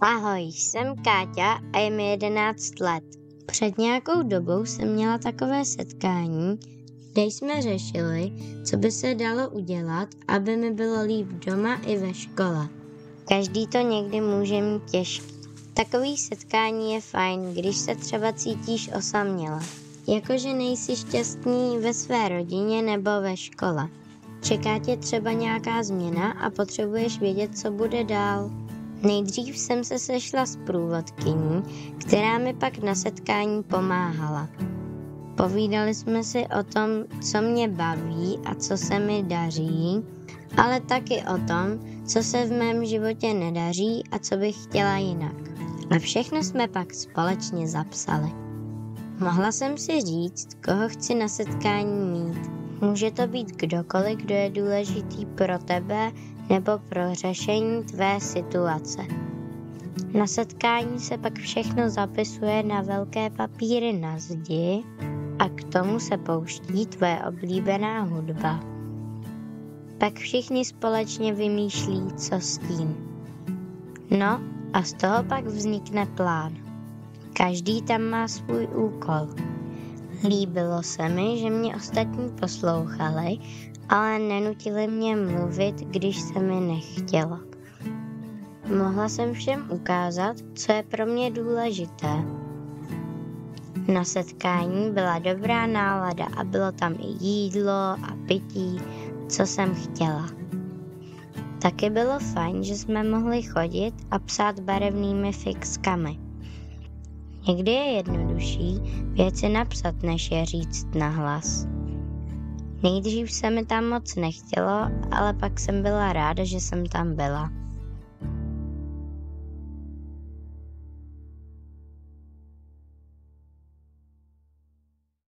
Ahoj, jsem Káťa a je mi 11 let. Před nějakou dobou jsem měla takové setkání, kde jsme řešili, co by se dalo udělat, aby mi bylo líp doma i ve škole. Každý to někdy může mít těžké. Takový setkání je fajn, když se třeba cítíš osaměle. Jakože nejsi šťastný ve své rodině nebo ve škole. Čeká tě třeba nějaká změna a potřebuješ vědět, co bude dál. Nejdřív jsem se sešla s průvodkyní, která mi pak na setkání pomáhala. Povídali jsme si o tom, co mě baví a co se mi daří, ale taky o tom, co se v mém životě nedaří a co bych chtěla jinak. A všechno jsme pak společně zapsali. Mohla jsem si říct, koho chci na setkání mít. Může to být kdokoliv, kdo je důležitý pro tebe nebo pro řešení tvé situace. Na setkání se pak všechno zapisuje na velké papíry na zdi a k tomu se pouští tvoje oblíbená hudba. Pak všichni společně vymýšlí, co s tím. No a z toho pak vznikne plán. Každý tam má svůj úkol. Líbilo se mi, že mě ostatní poslouchali, ale nenutili mě mluvit, když se mi nechtělo. Mohla jsem všem ukázat, co je pro mě důležité. Na setkání byla dobrá nálada a bylo tam i jídlo a pití, co jsem chtěla. Taky bylo fajn, že jsme mohli chodit a psát barevnými fixkami. Někdy je jednodušší věci napsat, než je říct nahlas. Nejdřív se mi tam moc nechtělo, ale pak jsem byla ráda, že jsem tam byla.